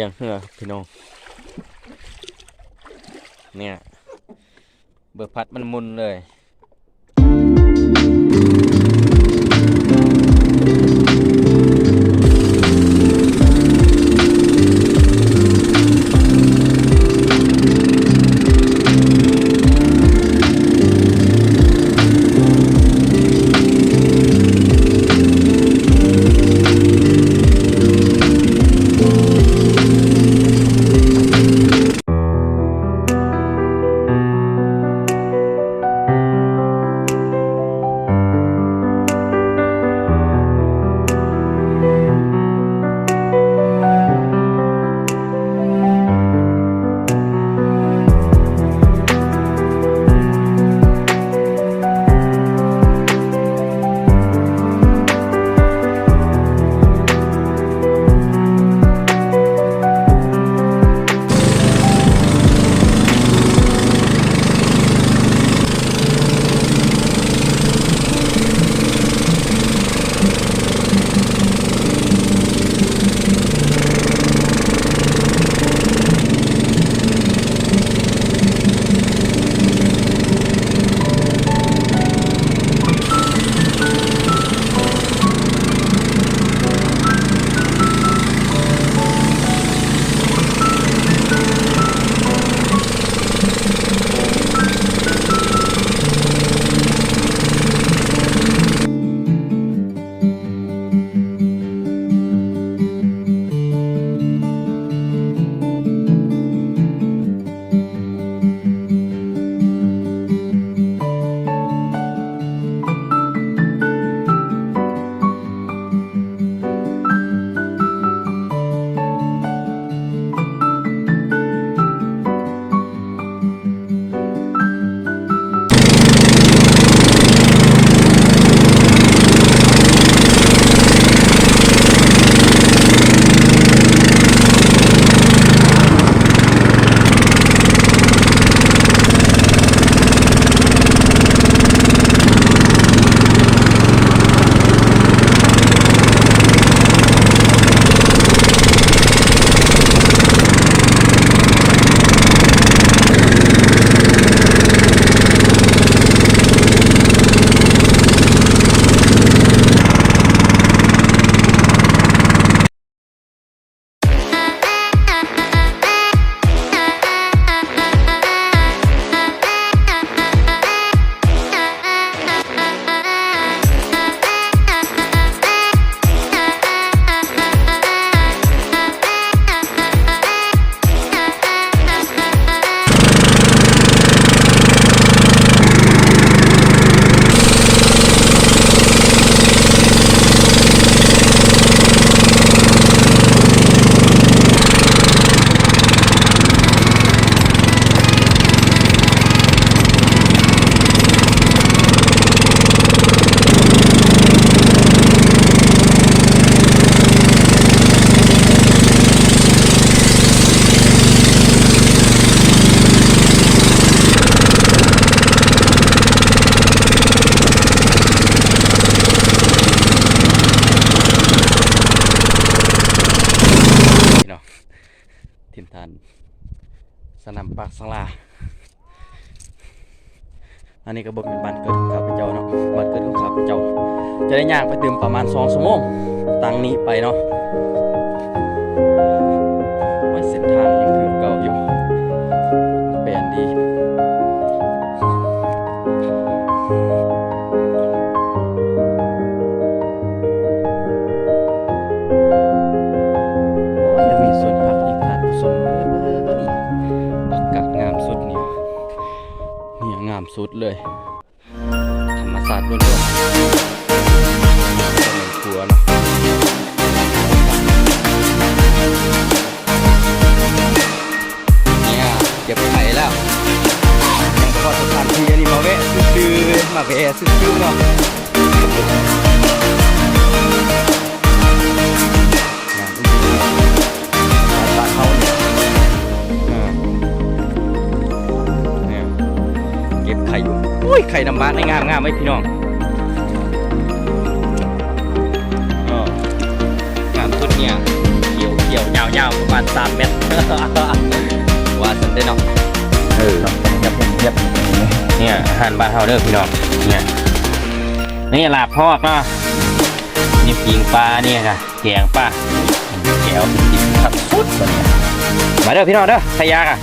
ปียงเหือพี่น้องเนี่ยเบอร์พัดมันมุนเลยทิมทานสนามปากสังลาอันนี้ก็บอกเป็นบ้านเกิดของข้าพเจ้าเนาะบ้านเกิดของข้าพเจ้าจะได้ย่างไปเติมประมาณ2 ชั่วโมงตั้งนี้ไปเนาะว่าเส้นทางยังคือเก่าอยู่เปลี่ยนดีสุดเลยธรรมศาสตร์ล้วนๆเป็นครัวเนาะเนี่ยเก็บไข่แล้วยังพอสถานที่อันนี้มาแวะซื้อๆมาแวะซื้อๆเนาะไข่น้ำบ้านได้งามไหมพี่น้องงามสุดเนี่ยเขียว ยาวๆประมาณ มาณ3 เมตร ว่าสันได้เนาะยับเนี่ยอาหารบ้านเฮาเด้อพี่น้องเนี่ยนี่ลาบทอดเนาะนี่ปิงปลาเนี่ยค่ะแกงปลาแก้วติดขับสุดมาเด้อพี่น้องเด้อทยากอ่ะ